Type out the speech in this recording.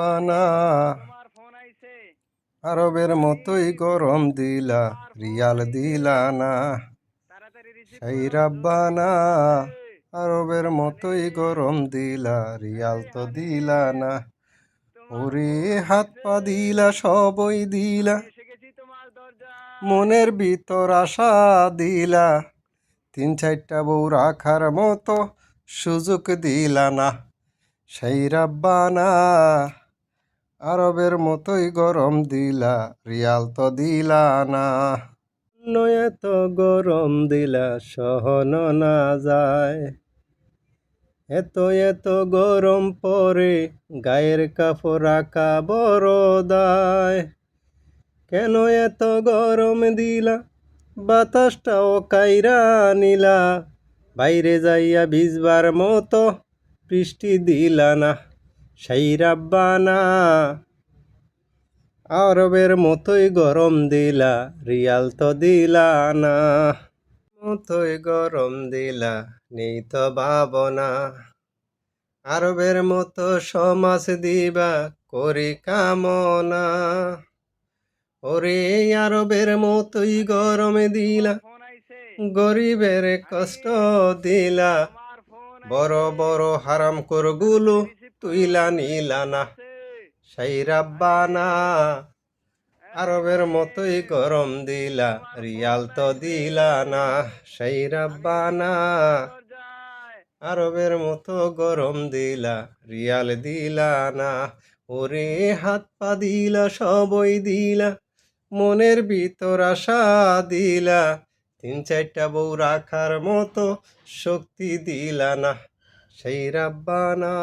পানা আরবের মতোই গরম দিলা রিয়াল দিলা না সেই রাব্বানা আরবের মতোই গরম দিলা রিয়াল তো দিলা না ওরে হাত পা দিলা সবই দিলা মনের ভিতর আশা দিলা 3-4টা বউ রাখার মতো সুযোগ দিলা না সেই রাব্বানা আরবের মতোই গরম দিলা রিয়াল তো দিলা না এত গরম দিলা সহন না যায় এত এত গরম পরে গায়ের কাপড় রাখা বড় দায় কেন এত গরম দিলা বাতাসটাও কাইরা নিলা বাইরে যাইয়া ভিজবার মতো বৃষ্টি দিলা না সেই রাব্বানা আরবের মতোই গরম দিলা রিয়াল তো দিলা না মতোই গরম দিলা নেই তো ভাবনা আরবের মতো সমাজ দিবা করি কামনা ওরে আরবের মতোই গরম দিলা গরিবের কষ্ট দিলা বড় বড় হারাম করগুলো তুইলা নিলা না সেই রাব্বানা আরবের মতোই গরম দিলা রিয়াল তো দিলা না সেই রাব্বানা আরবের মতো গরম দিলা রিয়াল দিলা না ওরে হাত পা দিলা সবই দিলা মনের ভিতর আশা দিলা 3-4টা বউ রাখার মতো শক্তি দিলা না সেই রাব্বানা